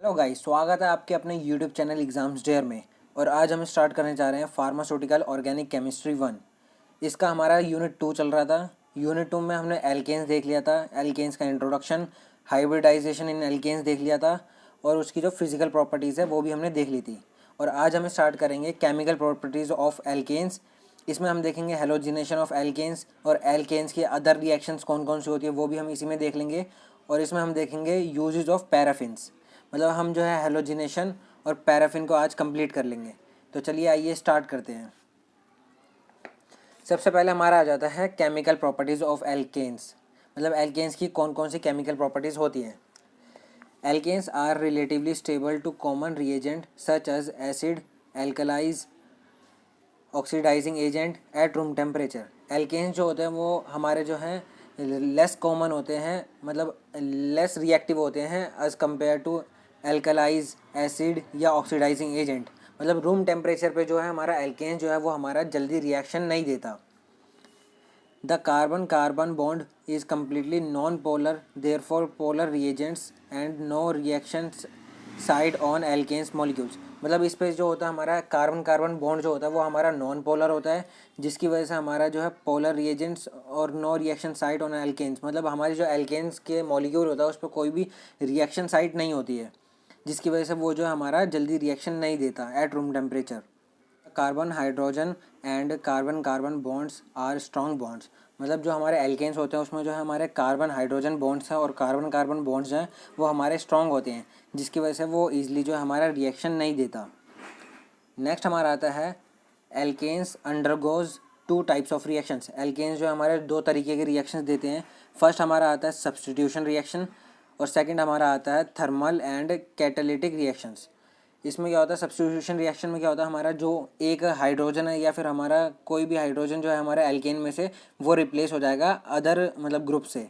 Hello guys, स्वागत है आपके अपने यूट्यूब चैनल एग्जाम्स डेयर में। और आज हम स्टार्ट करने जा रहे हैं फार्मास्यूटिकल ऑर्गेनिक केमिस्ट्री 1। इसका हमारा यूनिट 2 चल रहा था। यूनिट 2 में हमने एल्केन्स देख लिया था, एल्केन्स का इंट्रोडक्शन, हाइब्रिडाइजेशन इन एल्केन्स देख लिया था और उसकी जो फिजिकल प्रॉपर्टीज़ है वो भी हमने देख ली थी। और आज हम स्टार्ट करेंगे केमिकल प्रॉपर्टीज़ ऑफ एल्केन्स। इसमें हम देखेंगे हेलोजिनेशन ऑफ एल्केन्स और एल्केन्स की अदर रिएक्शंस कौन कौन सी होती है वो भी हम इसी में देख लेंगे। और इसमें हम देखेंगे यूजेज ऑफ पैराफिन्स, मतलब हम जो है हेलोजिनेशन और पैराफिन को आज कंप्लीट कर लेंगे। तो चलिए आइए स्टार्ट करते हैं। सबसे पहले हमारा आ जाता है केमिकल प्रॉपर्टीज़ ऑफ एल्केन्स, मतलब एल्केन्स की कौन कौन सी केमिकल प्रॉपर्टीज़ होती हैं। Alkanes are relatively stable to common reagent such as acid, alkalis, oxidising agent at room temperature. Alkanes जो होते हैं वो हमारे जो हैं लेस कॉमन होते हैं, मतलब लेस रिएक्टिव होते हैं एज़ कम्पेयर टू एल्कलाइज, एसिड या ऑक्सीडाइजिंग एजेंट। मतलब रूम टेम्परेचर पे जो है हमारा एल्केन जो है वो हमारा जल्दी रिएक्शन नहीं देता। The carbon carbon bond is completely non polar, therefore polar reagents and no reaction side on alkanes molecules. मतलब इस पे जो होता है हमारा कार्बन कार्बन बॉन्ड जो होता है वो हमारा नॉन पोलर होता है, जिसकी वजह से हमारा जो है पोलर रिएजेंट्स और no reaction site on alkanes, मतलब हमारी जो एल्केन्स के मॉलिक्यूल होता है उस पर कोई भी रिएक्शन साइट नहीं होती है, जिसकी वजह से वो जो हमारा जल्दी रिएक्शन नहीं देता at room temperature. Carbon hydrogen and carbon carbon bonds are strong bonds. मतलब जो हमारे एल्केन्स होते हैं उसमें जो है हमारे कार्बन हाइड्रोजन बॉन्ड्स हैं और कार्बन कार्बन बॉन्ड्स हैं वो हमारे स्ट्रॉन्ग होते हैं, जिसकी वजह से वो ईजिली जो है हमारा रिएक्शन नहीं देता। नेक्स्ट हमारा आता है alkanes undergoes two types of reactions. Alkanes जो हमारे दो तरीके के रिएक्शंस देते हैं। फर्स्ट हमारा आता है सब्स्टिट्यूशन रिएक्शन और सेकंड हमारा आता है थर्मल एंड कैटालिटिक रिएक्शंस। इसमें क्या होता है, सब्स्टिट्यूशन रिएक्शन में क्या होता है, हमारा जो एक हाइड्रोजन है या फिर हमारा कोई भी हाइड्रोजन जो है हमारे एल्केन में से वो रिप्लेस हो जाएगा अदर मतलब ग्रुप से।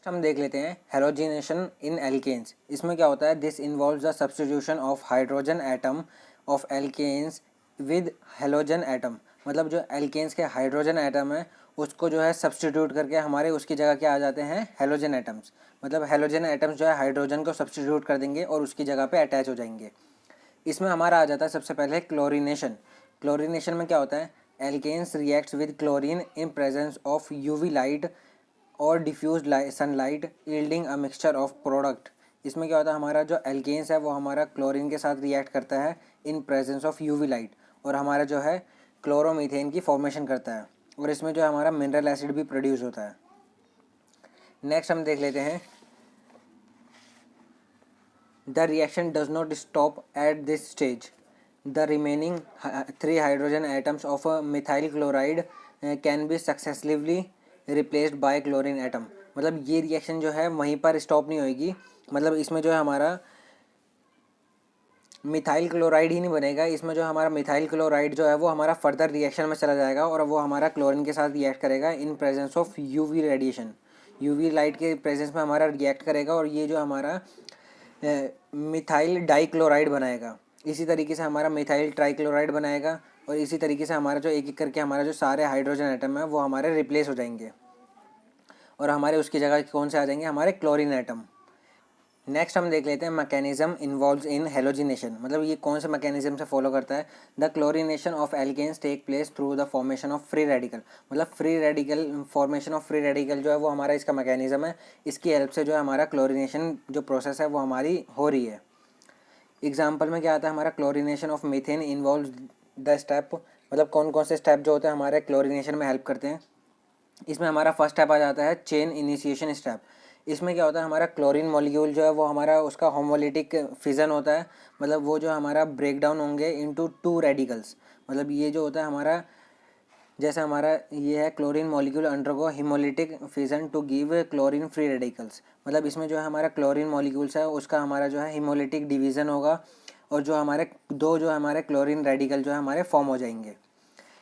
हम देख लेते हैं हेलोजिनेशन इन एल्केन्स। इसमें क्या होता है, this involves the substitution of hydrogen atom of alkanes with halogen atom. मतलब जो एल्केन्स के हाइड्रोजन एटम है उसको जो है सब्स्टिट्यूट करके हमारे उसकी जगह क्या आ जाते हैं, हेलोजन एटम्स। मतलब हेलोजन एटम्स जो है हाइड्रोजन को सब्स्टिट्यूट कर देंगे और उसकी जगह पे अटैच हो जाएंगे। इसमें हमारा आ जाता है सबसे पहले क्लोरीनेशन। क्लोरीनेशन में क्या होता है, alkanes reacts with chlorine in presence of UV light और diffuse sunlight yielding a mixture of product. इसमें क्या होता है, हमारा जो एल्केन्स है वो हमारा क्लोरीन के साथ रिएक्ट करता है इन प्रेजेंस ऑफ यूवी लाइट और हमारा जो है क्लोरोमीथेन की फॉर्मेशन करता है और इसमें जो है हमारा मिनरल एसिड भी प्रोड्यूस होता है। नेक्स्ट हम देख लेते हैं the reaction does not stop at this stage. The remaining three hydrogen atoms of a methyl chloride can be successively replaced by chlorine atom. मतलब ये रिएक्शन जो है वहीं पर स्टॉप नहीं होगी, मतलब इसमें जो है हमारा मिथाइल क्लोराइड ही नहीं बनेगा, इसमें जो हमारा मिथाइल क्लोराइड जो है वो हमारा फर्दर रिएक्शन में चला जाएगा और वो हमारा क्लोरीन के साथ रिएक्ट करेगा इन presence of UV radiation. UV light के प्रेजेंस में हमारा रिएक्ट करेगा और ये जो हमारा मिथाइल डाइक्लोराइड बनाएगा। इसी तरीके से हमारा मिथाइल ट्राइक्लोराइड बनाएगा और इसी तरीके से हमारा जो एक एक करके हमारा जो सारे हाइड्रोजन एटम है वो हमारे रिप्लेस हो जाएंगे और हमारे उसकी जगह कौन से आ जाएंगे, हमारे क्लोरीन एटम। नेक्स्ट हम देख लेते हैं मैकेनिज्म इन्वॉल्व्स इन हेलोजिनेशन। मतलब ये कौन से मैकेनिज्म से फॉलो करता है, the chlorination of alkanes take place through the formation of free radical. मतलब free radical formation of free radical जो है वो हमारा इसका मैकेनिज्म है, इसकी हेल्प से जो है हमारा क्लोरीनेशन जो प्रोसेस है वो हमारी हो रही है। एग्जाम्पल में क्या आता है, हमारा chlorination of methane involve the step. मतलब कौन कौन से स्टेप जो होते हैं हमारे क्लोरीनेशन में हेल्प करते हैं। इसमें हमारा फर्स्ट स्टेप आ जाता है चेन इनिशिएशन स्टेप। इसमें क्या होता है, हमारा क्लोरीन मॉलिक्यूल जो है वो हमारा उसका होमोलिटिक फिजन होता है, मतलब वो जो हमारा ब्रेक डाउन होंगे इनटू टू रेडिकल्स। मतलब ये जो होता है हमारा, जैसे हमारा ये है chlorine molecule undergo homolytic fission to give chlorine free radicals. मतलब इसमें जो है हमारा क्लोरीन मॉलिक्यूल्स है उसका हमारा जो है हिमोलिटिक डिवीज़न होगा और जो हमारे दो जो हमारे क्लोरीन रेडिकल जो है हमारे फॉर्म हो जाएंगे।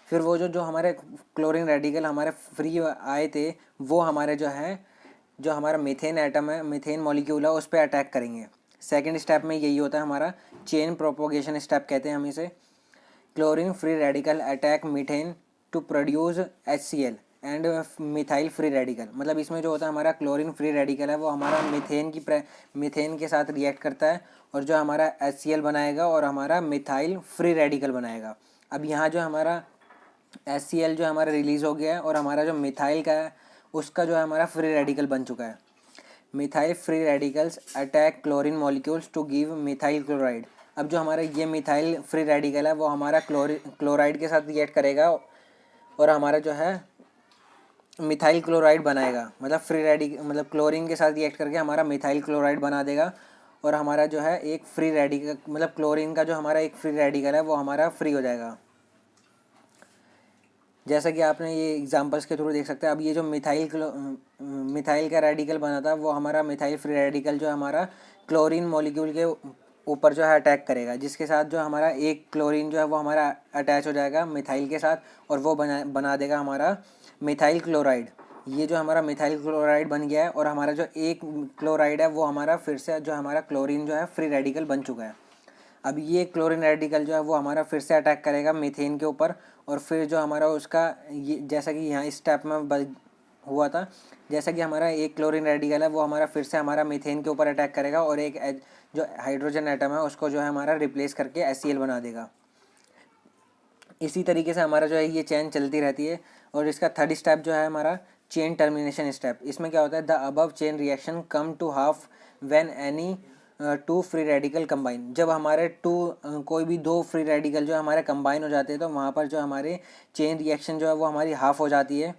फिर वो जो हमारे क्लोरीन रेडिकल हमारे फ्री आए थे वो हमारे जो हमारा मीथेन एटम है, मीथेन मॉलिक्यूल है, उस पर अटैक करेंगे। सेकंड स्टेप में यही होता है हमारा चेन प्रोपोगेशन स्टेप कहते हैं हम इसे। Chlorine free radical attack methane to produce HCl। And methyl free radical. मतलब इसमें जो होता है हमारा क्लोरीन फ्री रेडिकल है वो हमारा मीथेन के साथ रिएक्ट करता है और जो हमारा HCl बनाएगा और हमारा मिथाइल फ्री रेडिकल बनाएगा। अब यहाँ जो हमारा HCl जो हमारा रिलीज़ हो गया है और हमारा जो मिथाइल का है उसका जो है हमारा फ्री रेडिकल बन चुका है। Methyl free radicals attack chlorine molecules to give methyl chloride. अब जो हमारा ये मिथाइल फ्री रेडिकल है वो हमारा क्लोराइड के साथ रिएक्ट करेगा और हमारा जो है मिथाइल क्लोराइड बनाएगा। मतलब मतलब क्लोरीन के साथ रिएक्ट करके हमारा मिथाइल क्लोराइड बना देगा और हमारा जो है एक फ्री रेडिकल, मतलब क्लोरीन का जो हमारा एक फ्री रेडिकल है वो हमारा फ्री हो जाएगा। जैसा कि आपने ये एग्जांपल्स के थ्रू देख सकते हैं। अब ये जो मिथाइल का रेडिकल बना था वो हमारा मिथाइल फ्री रेडिकल जो हमारा क्लोरीन मॉलिक्यूल के ऊपर जो है अटैक करेगा, जिसके साथ जो हमारा एक क्लोरीन जो है वो हमारा अटैच हो जाएगा मिथाइल के साथ और वो बना देगा हमारा मिथाइल क्लोराइड। ये जो हमारा मिथाइल क्लोराइड बन गया है और हमारा जो एक क्लोराइड है वो हमारा फिर से जो हमारा क्लोरीन जो है फ्री रेडिकल बन चुका है। अब ये क्लोरीन रेडिकल जो है वो हमारा फिर से अटैक करेगा मीथेन के ऊपर और फिर जो हमारा उसका ये जैसा कि यहाँ इस स्टेप में हुआ था, जैसा कि हमारा एक क्लोरीन रेडिकल है वो हमारा फिर से हमारा मीथेन के ऊपर अटैक करेगा और एक जो हाइड्रोजन एटम है उसको जो है हमारा रिप्लेस करके HCl बना देगा। इसी तरीके से हमारा जो है ये चेन चलती रहती है। और इसका थर्ड स्टेप जो है हमारा चेन टर्मिनेशन स्टेप। इसमें क्या होता है, the above chain reaction come to हाफ when any two free radical combine. जब हमारे कोई भी दो फ्री रेडिकल जो हमारे कंबाइन हो जाते हैं तो वहाँ पर जो हमारे चेन रिएक्शन जो है वो हमारी हाफ हो जाती है।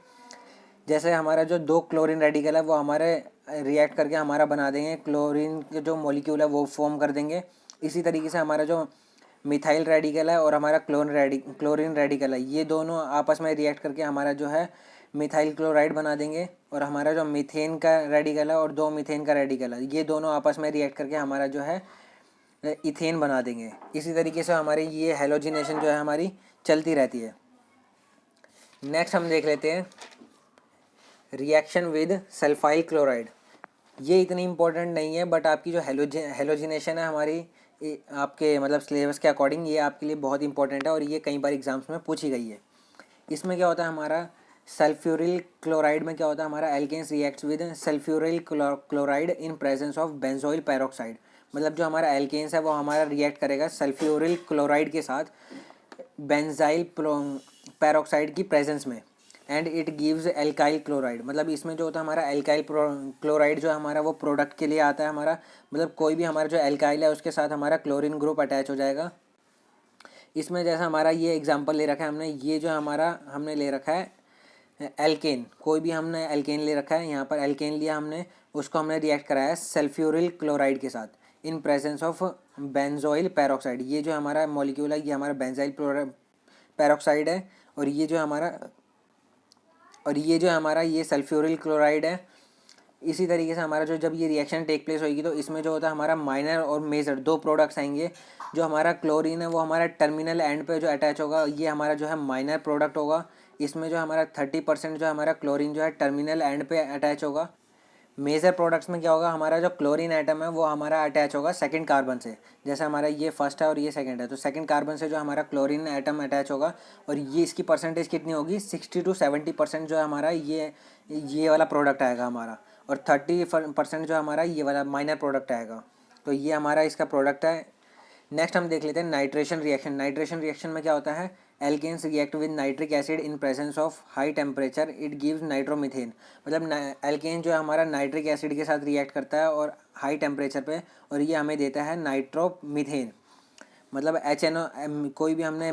जैसे हमारा जो दो क्लोरीन रेडिकल है वो हमारे रिएक्ट करके हमारा बना देंगे क्लोरीन के जो मॉलिक्यूल है वो फॉर्म कर देंगे। इसी तरीके से हमारा जो मिथाइल रेडिकल है और हमारा क्लोरीन रेडिकल है ये दोनों आपस में रिएक्ट करके हमारा जो है मिथाइल क्लोराइड बना देंगे। और हमारा जो मीथेन का रेडिकल है और दो मीथेन का रेडिकल है ये दोनों आपस में रिएक्ट करके हमारा जो है इथेन बना देंगे। इसी तरीके से हमारी ये हेलोजिनेशन जो है हमारी चलती रहती है। नेक्स्ट हम देख लेते हैं रिएक्शन विद सल्फाइल क्लोराइड। ये इतनी इम्पोर्टेंट नहीं है बट आपकी जो हेलोजिनेशन है हमारी आपके मतलब सिलेबस के अकॉर्डिंग ये आपके लिए बहुत इंपॉर्टेंट है और ये कई बार एग्जाम्स में पूछी गई है। इसमें क्या होता है हमारा सल्फ्यूरिल क्लोराइड में क्या होता है हमारा alkanes reacts with sulphuryl chloride in presence of benzoyl peroxide. मतलब जो हमारा एल्केन्स है वो हमारा रिएक्ट करेगा सल्फ्यूरिल क्लोराइड के साथ बेंजाइल पैरोक्साइड की प्रेजेंस में and it gives alkyl chloride. मतलब इसमें जो होता है हमारा एल्काइल क्लोराइड जो हमारा वो प्रोडक्ट के लिए आता है हमारा, मतलब कोई भी हमारा जो एल्काइल है उसके साथ हमारा क्लोरीन ग्रुप अटैच हो जाएगा। इसमें जैसा हमारा ये एग्जांपल ले रखा है हमने, ये जो हमारा हमने ले रखा है एल्केन, कोई भी हमने एल्केन ले रखा है, यहाँ पर एल्केन लिया हमने, उसको हमने रिएक्ट कराया है सल्फ्यूरिल क्लोराइड के साथ इन प्रेजेंस ऑफ बेंजोइल पैरोक्साइड। ये जो हमारा मॉलिक्यूल है ये हमारा बेंजाइल पैरोक्साइड है और ये जो हमारा ये सल्फ्यूरिल क्लोराइड है। इसी तरीके से हमारा जो जब ये रिएक्शन टेक प्लेस होगी तो इसमें जो होता है हमारा माइनर और मेजर दो प्रोडक्ट्स आएंगे। जो हमारा क्लोरीन है वो हमारा टर्मिनल एंड पे जो अटैच होगा ये हमारा जो है माइनर प्रोडक्ट होगा। इसमें जो हमारा 30% जो हमारा क्लोरीन जो है टर्मिनल एंड पे अटैच होगा। मेजर प्रोडक्ट्स में क्या होगा, हमारा जो क्लोरीन एटम है वो हमारा अटैच होगा सेकंड कार्बन से। जैसे हमारा ये फर्स्ट है और ये सेकंड है तो सेकंड कार्बन से जो हमारा क्लोरीन एटम अटैच होगा और ये इसकी परसेंटेज कितनी होगी 60 to 70% जो हमारा ये वाला प्रोडक्ट आएगा हमारा, और 30% जो हमारा ये वाला माइनर प्रोडक्ट आएगा। तो ये हमारा इसका प्रोडक्ट है। नेक्स्ट हम देख लेते हैं नाइट्रेशन रिएक्शन। नाइट्रेशन रिएक्शन में क्या होता है, alkanes react with nitric acid in presence of high temperature it gives nitromethane. मतलब एल्केन जो है हमारा नाइट्रिक एसिड के साथ रिएक्ट करता है और हाई टेम्परेचर पे और ये हमें देता है नाइट्रोमीथेन। मतलब HNO, कोई भी हमने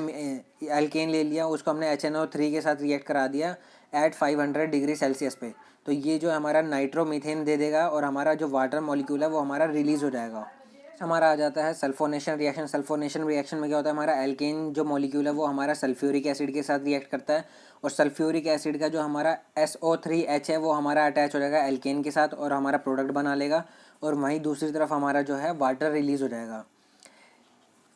एल्केन ले लिया उसको हमने HNO3 के साथ रिएक्ट करा दिया एट 500 डिग्री सेल्सियस पे तो ये जो हमारा नाइट्रोमीथेन दे देगा और हमारा जो वाटर मॉलिक्यूल है वो हमारा रिलीज़ हो जाएगा। हमारा आ जाता है सल्फोनेशन रिएक्शन। सल्फोनेशन रिएक्शन में क्या होता है, हमारा एल्केन जो मॉलिक्यूल है वो हमारा सल्फ्यूरिक एसिड के साथ रिएक्ट करता है और सल्फ्यूरिक एसिड का जो हमारा SO3H है वो हमारा अटैच हो जाएगा एल्केन के साथ और हमारा प्रोडक्ट बना लेगा और वहीं दूसरी तरफ हमारा जो है वाटर रिलीज़ हो जाएगा।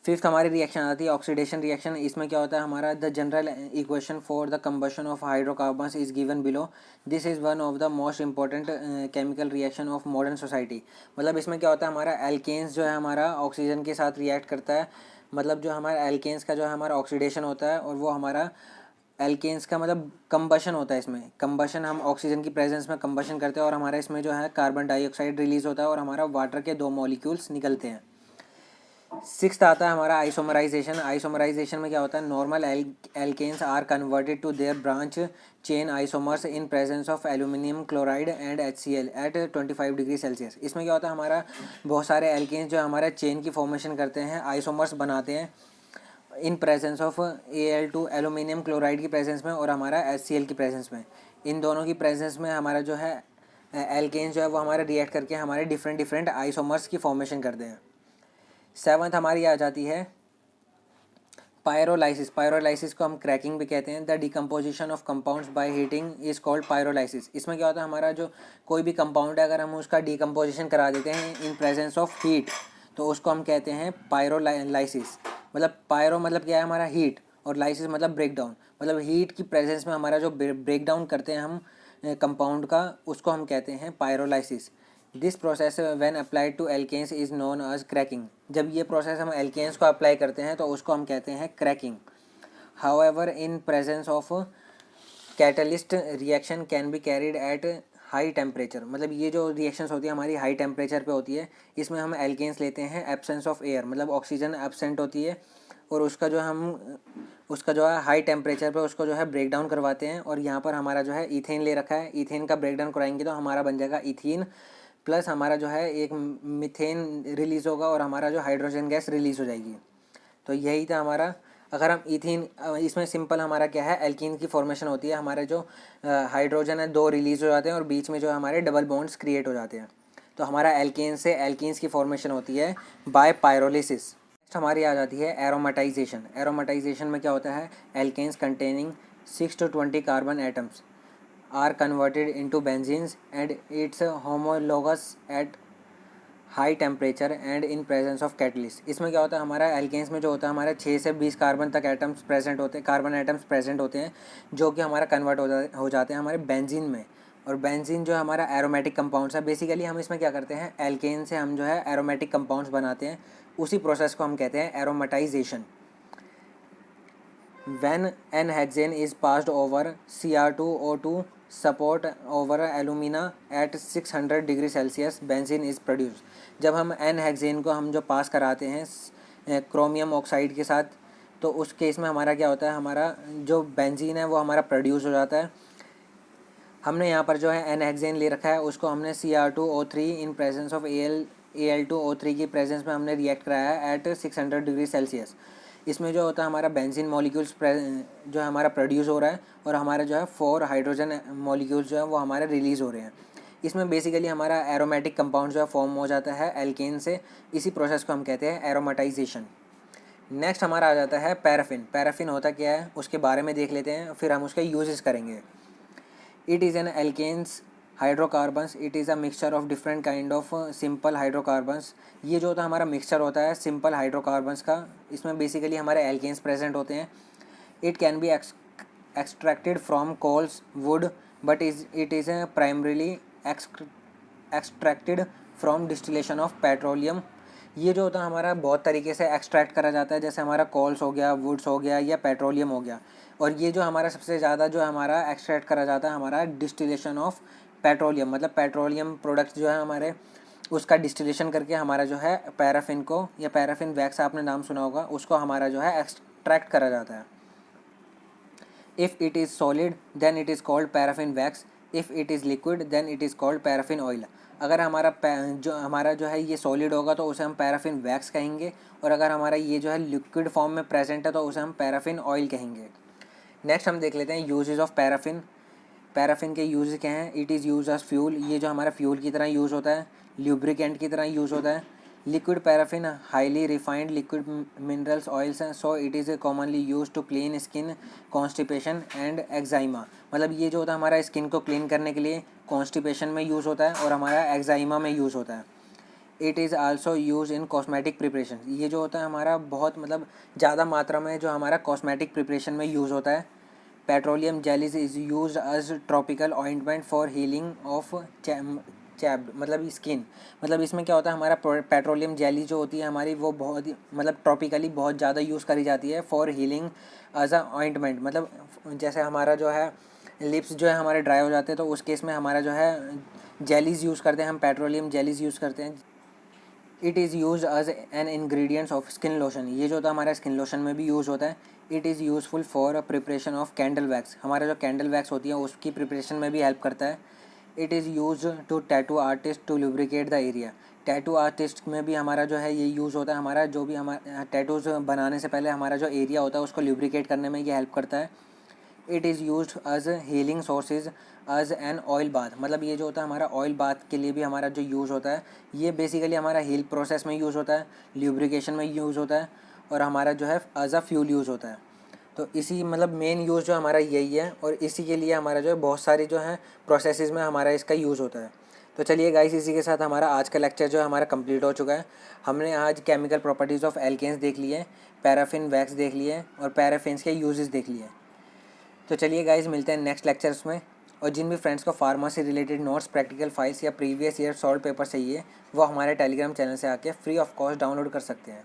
फिफ्थ हमारी रिएक्शन आती है ऑक्सीडेशन रिएक्शन। इसमें क्या होता है हमारा the general equation for the combustion of hydrocarbons is given below. This is one of the most important chemical reaction of modern society. मतलब इसमें क्या होता है हमारा एल्केन्स जो है हमारा ऑक्सीजन के साथ रिएक्ट करता है। मतलब जो हमारा एल्केन्स का जो है हमारा ऑक्सीडेशन होता है और वो हमारा एल्केन्स का मतलब कंबशन होता है, इसमें कंबशन हम ऑक्सीजन की प्रेजेंस में कंबशन करते हैं और हमारा इसमें जो है कार्बन डाइऑक्साइड रिलीज होता है और हमारा वाटर के 2 मॉलिक्यूल्स निकलते हैं। सिक्स्थ आता है हमारा आइसोमराइजेशन। आइसोमराइजेशन में क्या होता है, normal alkanes are converted to their branch chain isomers in presence of aluminium chloride and HCl at 25 degree Celsius. इसमें क्या होता है, हमारा बहुत सारे एल्केन्स जो हमारा चेन की फॉर्मेशन करते हैं, आइसोमर्स बनाते हैं इन presence of Al2 aluminium chloride की प्रेजेंस में और हमारा HCl की प्रेजेंस में। इन दोनों की प्रेजेंस में हमारा जो है एल्केन्स जो है वो हमारे रिएक्ट करके हमारे डिफरेंट डिफरेंट आइसोमर्स की फॉर्मेशन करते हैं। सेवन्थ हमारी आ जाती है पायरोलाइसिस। पायरोलाइसिस को हम क्रैकिंग भी कहते हैं। The decomposition of compounds by heating is called pyrolysis. इसमें क्या होता है, हमारा जो कोई भी कंपाउंड है अगर हम उसका डिकम्पोजिशन करा देते हैं इन प्रेजेंस ऑफ हीट तो उसको हम कहते हैं पायरोलाइसिस। मतलब पायरो मतलब क्या है, हमारा हीट, और लाइसिस मतलब ब्रेक डाउन। मतलब हीट की प्रेजेंस में हमारा जो ब्रेक डाउन करते हैं हम कंपाउंड का, उसको हम कहते हैं pyrolysis. This process when applied to alkanes is known as cracking. जब ये प्रोसेस हम एल्केन्स को अप्लाई करते हैं तो उसको हम कहते हैं cracking. However in presence of catalyst reaction can be carried at high temperature. मतलब ये जो रिएक्शंस होती है हमारी हाई टेम्परेचर पे होती है। इसमें हम एल्केन्स लेते हैं एब्सेंस ऑफ एयर, मतलब ऑक्सीजन एब्सेंट होती है और उसका जो है हाई टेम्परेचर पे उसको जो है ब्रेक डाउन करवाते हैं। और यहाँ पर हमारा जो है ईथेन ले रखा है, ईथेन का ब्रेक डाउन कराएंगे तो हमारा बन जाएगा ईथीन, प्लस हमारा जो है एक मीथेन रिलीज़ होगा और हमारा जो हाइड्रोजन गैस रिलीज़ हो जाएगी। तो यही था हमारा। अगर हम ईथीन, इसमें सिंपल हमारा क्या है, एल्कीन की फॉर्मेशन होती है। हमारे जो हाइड्रोजन है 2 रिलीज़ हो जाते हैं और बीच में जो हमारे डबल बॉन्ड्स क्रिएट हो जाते हैं। तो हमारा एल्केन से एल्कीन्स की फॉर्मेशन होती है बाय पायरोलिसिस। नेक्स्ट हमारी आ जाती है एरोमेटाइजेशन। एरोमेटाइजेशन में क्या होता है, alkanes containing 6 to 20 carbon atoms are converted into benzenes and its homologous at high temperature and in presence of catalyst. इसमें क्या होता है, हमारा एल्केन्स में जो होता है हमारे 6 से 20 कार्बन तक एटम्स प्रेजेंट होते हैं, कार्बन एटम्स प्रेजेंट होते हैं जो कि हमारा कन्वर्ट हो जाते हैं हमारे बेंजीन में। और बेंजीन जो हमारा एरोमेटिक कंपाउंड्स है, बेसिकली हम इसमें क्या करते हैं, एल्केन से हम जो है एरोमेटिक कंपाउंड्स बनाते हैं। उसी प्रोसेस को हम कहते हैं aromatisation. When an hexane is passed over Cr2O2 support over alumina at 600 degree Celsius benzene is produce. जब हम एन हेक्सेन को हम जो पास कराते हैं क्रोमियम ऑक्साइड के साथ, तो उस केस में हमारा क्या होता है, हमारा जो बेंजीन है वो हमारा प्रोड्यूस हो जाता है। हमने यहाँ पर जो है एन हेक्सेन ले रखा है, उसको हमने Cr2O3 in presence of Al2O3 की प्रेजेंस में हमने रिएक्ट कराया है एट 600 डिग्री सेल्सियस। इसमें जो होता है हमारा बेंजीन मॉलिक्यूल्स जो है हमारा प्रोड्यूस हो रहा है और हमारा जो है 4 हाइड्रोजन मॉलिक्यूल्स जो है वो हमारे रिलीज़ हो रहे हैं। इसमें बेसिकली हमारा एरोमेटिक कंपाउंड जो है फॉर्म हो जाता है एल्केन से। इसी प्रोसेस को हम कहते हैं एरोमेटाइजेशन। नेक्स्ट हमारा आ जाता है पैराफिन। पैराफिन होता क्या है उसके बारे में देख लेते हैं, फिर हम उसके यूजेस करेंगे। It is an alkanes hydrocarbons. It is a mixture of different kind of simple hydrocarbons. ये जो होता है हमारा मिक्सचर होता है सिंपल हाइड्रोकार्बन्स का। इसमें बेसिकली हमारे एल्केन्स प्रेजेंट होते हैं। It can be extracted from coals wood but it is primarily extracted from distillation of petroleum. ये जो होता है हमारा बहुत तरीके से एक्सट्रैक्ट करा जाता है, जैसे हमारा कोल्स हो गया, वुड्स हो गया या पेट्रोलियम हो गया। और ये जो हमारा सबसे ज़्यादा जो हमारा एक्सट्रैक्ट करा जाता है हमारा डिस्टिलेशन ऑफ पेट्रोलियम, मतलब पेट्रोलियम प्रोडक्ट्स जो है हमारे उसका डिस्टिलेशन करके हमारा जो है पैराफिन को, या पैराफिन वैक्स आपने नाम सुना होगा, उसको हमारा जो है एक्सट्रैक्ट करा जाता है। If it is solid then it is called paraffin wax. If it is liquid then it is called paraffin oil. अगर हमारा जो है ये सॉलिड होगा तो उसे हम पैराफिन वैक्स कहेंगे, और अगर हमारा ये जो है लिक्विड फॉर्म में प्रेजेंट है तो उसे हम पैराफिन ऑयल कहेंगे। नेक्स्ट हम देख लेते हैं यूजेस ऑफ पैराफिन। पैराफिन के यूज क्या हैं, it is use as fuel. ये जो हमारा फ्यूल की तरह यूज़ होता है, ल्यूब्रिकेंट की तरह यूज़ होता है। Liquid paraffin highly refined liquid minerals oils हैं, so it is commonly use to clean skin, constipation and eczema. मतलब ये जो होता है हमारा स्किन को क्लीन करने के लिए कॉन्स्टिपेशन में यूज़ होता है और हमारा एक्जाइमा में यूज़ होता है। It is also use in cosmetic preparation. ये जो होता है हमारा बहुत मतलब ज़्यादा मात्रा में जो हमारा कॉस्मेटिक प्रिपरेशन में यूज़ होता है। Petroleum jellies is use as tropical ointment for healing of chapped मतलब स्किन, मतलब इसमें क्या होता है हमारा पेट्रोलियम जेली जो होती है हमारी वो बहुत ही मतलब ट्रॉपिकली बहुत ज़्यादा यूज़ करी जाती है for healing as a ointment. मतलब जैसे हमारा जो है लिप्स जो है हमारे ड्राई हो जाते हैं तो उस केस में हमारा जो है जेलीज़ यूज़ करते हैं, हम पेट्रोलियम जेलीज़ यूज़ करते हैं। It is use as an ingredients of skin lotion, ये जो होता है हमारा स्किन लोशन में भी यूज़ होता है। It is useful for preparation of candle wax, हमारा जो कैंडल वैक्स होती है उसकी प्रिपरेशन में भी हेल्प करता है। It is use to tattoo artist to lubricate the area, tattoo artist में भी हमारा जो है ये यूज़ होता है, हमारा जो भी हमारा टैटूज़ बनाने से पहले हमारा जो एरिया होता है उसको लुब्रिकेट करने में ये हेल्प करता है। It is use as healing sources as an oil bath, मतलब ये जो होता है हमारा ऑयल बाथ के लिए भी हमारा जो यूज़ होता है ये बेसिकली हमारा हील प्रोसेस में यूज़ होता है, ल्यूब्रिकेशन में यूज़ होता है और हमारा जो है एज अ फ्यूल यूज़ होता है। तो इसी मतलब मेन यूज़ जो हमारा यही है और इसी के लिए हमारा जो है बहुत सारी जो है प्रोसेसेस में हमारा इसका यूज़ होता है। तो चलिए गाइस, इसी के साथ हमारा आज का लेक्चर जो है हमारा कंप्लीट हो चुका है। हमने आज केमिकल प्रॉपर्टीज़ ऑफ एल्केन्स देख लिए, पैराफिन वैक्स देख लिए और पैराफिन्स के यूजेस देख लिए। तो चलिए गाइज, मिलते हैं नेक्स्ट लेक्चर्स में। और जिन भी फ्रेंड्स को फार्मा से रिलेटेड नोट्स, प्रैक्टिकल फाइल्स या प्रीवियस ईयर सॉल्व पेपर चाहिए वो हमारे टेलीग्राम चैनल से आके फ्री ऑफ कॉस्ट डाउनलोड कर सकते हैं।